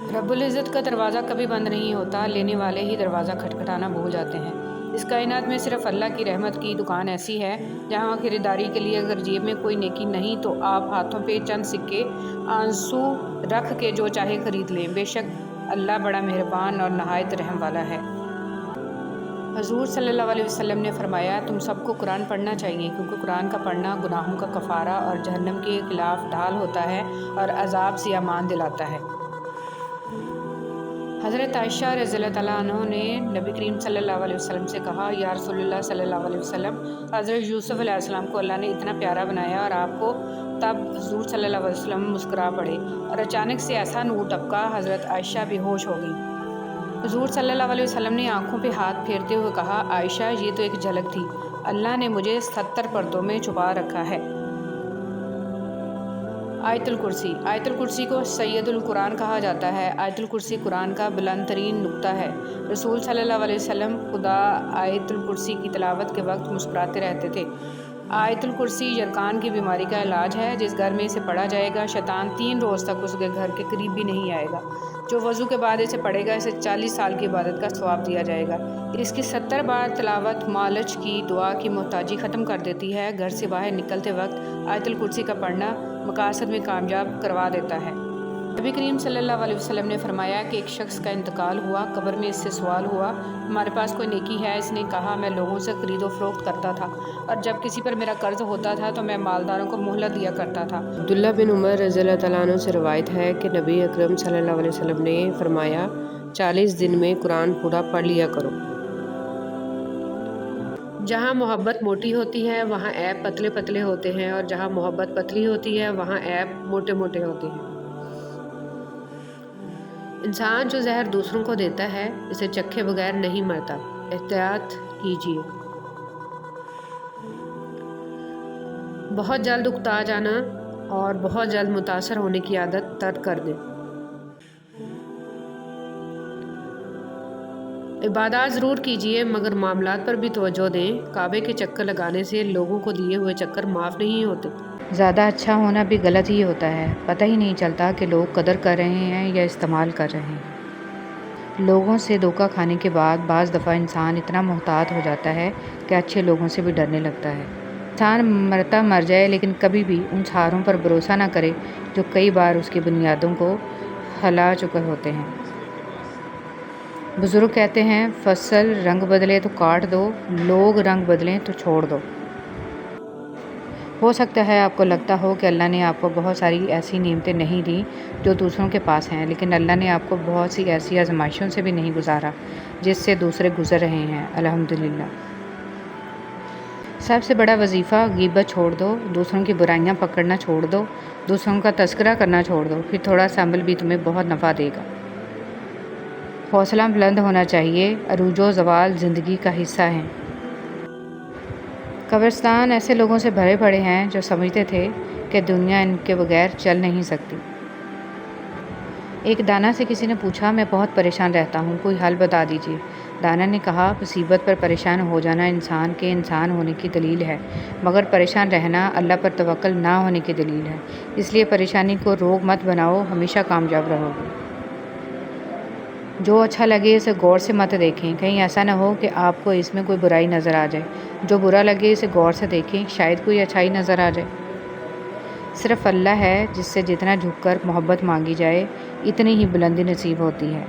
रब्बुल इज़्ज़त का दरवाज़ा कभी बंद नहीं होता, लेने वाले ही दरवाज़ा खटखटाना भूल जाते हैं। इस कायनात में सिर्फ अल्लाह की रहमत की दुकान ऐसी है जहाँ खरीदारी के लिए अगर जेब में कोई नेकी नहीं तो आप हाथों पे चंद सिक्के आंसू रख के जो चाहे खरीद लें। बेशक अल्लाह बड़ा मेहरबान और नहायत रहम वाला है। हजूर सल्लल्लाहु अलैहि वसल्लम ने फरमाया, तुम सबको कुरान पढ़ना चाहिए क्योंकि कुरान का पढ़ना गुनाहों का कफ़ारा और जहन्नम के खिलाफ ढाल होता है और अजाब से अमान दिलाता है। हज़रत आयशा रज़ियल्लाहु तआला अन्हा ने नबी करीम सल्लल्लाहु अलैहि वसल्लम से कहा, या रसूलुल्लाह सल्लल्लाहु अलैहि वसल्लम, हज़रत यूसुफ़ अलैहिस्सलाम को अल्लाह ने इतना प्यारा बनाया और आपको। तब हुज़ूर सल्लल्लाहु अलैहि वसल्लम मुस्कुरा पड़े और अचानक से ऐसा नूर टपका, हज़रत आयशा बेहोश हो गई। हुज़ूर सल्लल्लाहु अलैहि वसल्लम ने आंखों पे हाथ फेरते हुए कहा, आयशा ये तो एक झलक थी, अल्लाह ने मुझे 70 पर्दों में छुपा रखा है। आयतुल कुर्सी। आयतुल कुर्सी को सैयदुल कुरान कहा जाता है। आयतुल कुर्सी कुरान का बुलंद तरीन नुक्ता है। रसूल सल्लल्लाहु अलैहि वसल्लम खुदा आयतुल कुर्सी की तिलावत के वक्त मुस्कुराते रहते थे। आयतुल कुर्सी यरकान की बीमारी का इलाज है। जिस घर में इसे पढ़ा जाएगा शैतान 3 रोज़ तक उसके घर के करीब भी नहीं आएगा। जो वज़ू के बाद इसे पढ़ेगा इसे 40 साल की इबादत का सवाब दिया जाएगा। इसकी 70 बार तिलावत मालच की दुआ की मोहताजी ख़त्म कर देती है। घर से बाहर निकलते वक्त आयतुल कुर्सी का पढ़ना मकासद में कामयाब करवा देता है। नबी करीम सल्लल्लाहु अलैहि वसल्लम ने फरमाया कि एक शख्स का इंतकाल हुआ, कब्र में इससे सवाल हुआ, हमारे पास कोई नेकी है? इसने कहा, मैं लोगों से खरीदो फरोख्त करता था और जब किसी पर मेरा कर्ज होता था तो मैं मालदारों को मोहलत दिया करता था। अब्दुल्ला बिन उमर रज़ियल्लाहु तआला अन्हु से रवायत है कि नबी अकरम सल्लल्लाहु अलैहि वसल्लम ने फरमाया, 40 दिन में कुरान पूरा पढ़ लिया करो। जहाँ मोहब्बत मोटी होती है वहाँ ऐप पतले पतले होते हैं और जहाँ मोहब्बत पतली होती है वहाँ ऐप मोटे मोटे होते हैं। इंसान जो जहर दूसरों को देता है इसे चखे बगैर नहीं मरता। एहतियात कीजिए। बहुत जल्द उकता जाना और बहुत जल्द मुतासर होने की आदत तर्क कर दें। इबादत ज़रूर कीजिए मगर मामलात पर भी तवज्जो दें। काबे के चक्कर लगाने से लोगों को दिए हुए चक्कर माफ़ नहीं होते। ज़्यादा अच्छा होना भी गलत ही होता है। पता ही नहीं चलता कि लोग कदर कर रहे हैं या इस्तेमाल कर रहे हैं। लोगों से धोखा खाने के बाद बाज़ दफ़ा इंसान इतना मोहतात हो जाता है कि अच्छे लोगों से भी डरने लगता है। इंसान मरता मर जाए लेकिन कभी भी उन सहारों पर भरोसा ना करे जो कई बार उसकी बुनियादों को हिला चुके होते हैं। बुज़ुर्ग कहते हैं, फसल रंग बदले तो काट दो, लोग रंग बदलें तो छोड़ दो। हो सकता है आपको लगता हो कि अल्लाह ने आपको बहुत सारी ऐसी नेमतें नहीं दी जो दूसरों के पास हैं, लेकिन अल्लाह ने आपको बहुत सी ऐसी आजमाइशों से भी नहीं गुजारा जिससे दूसरे गुजर रहे हैं। अल्हम्दुलिल्लाह। सबसे बड़ा वजीफ़ा गीबत छोड़ दो, दूसरों की बुराइयां पकड़ना छोड़ दो, दूसरों का तस्करा करना छोड़ दो, फिर थोड़ा सा अमल भी तुम्हें बहुत नफ़ा देगा। हौसला बुलंद होना चाहिए। अरूजो ज़वाल ज़िंदगी का हिस्सा हैं। कब्रिस्तान ऐसे लोगों से भरे पड़े हैं जो समझते थे कि दुनिया इनके बगैर चल नहीं सकती। एक दाना से किसी ने पूछा, मैं बहुत परेशान रहता हूँ, कोई हल बता दीजिए। दाना ने कहा, मुसीबत पर परेशान हो जाना इंसान के इंसान होने की दलील है, मगर परेशान रहना अल्लाह पर तवक्कल ना होने की दलील है। इसलिए परेशानी को रोग मत बनाओ, हमेशा कामयाब रहोगे। जो अच्छा लगे इसे गौर से मत देखें, कहीं ऐसा ना हो कि आपको इसमें कोई बुराई नज़र आ जाए। जो बुरा लगे इसे गौर से देखें, शायद कोई अच्छाई नज़र आ जाए। सिर्फ़ अल्लाह है जिससे जितना झुककर मोहब्बत मांगी जाए इतनी ही बुलंदी नसीब होती है।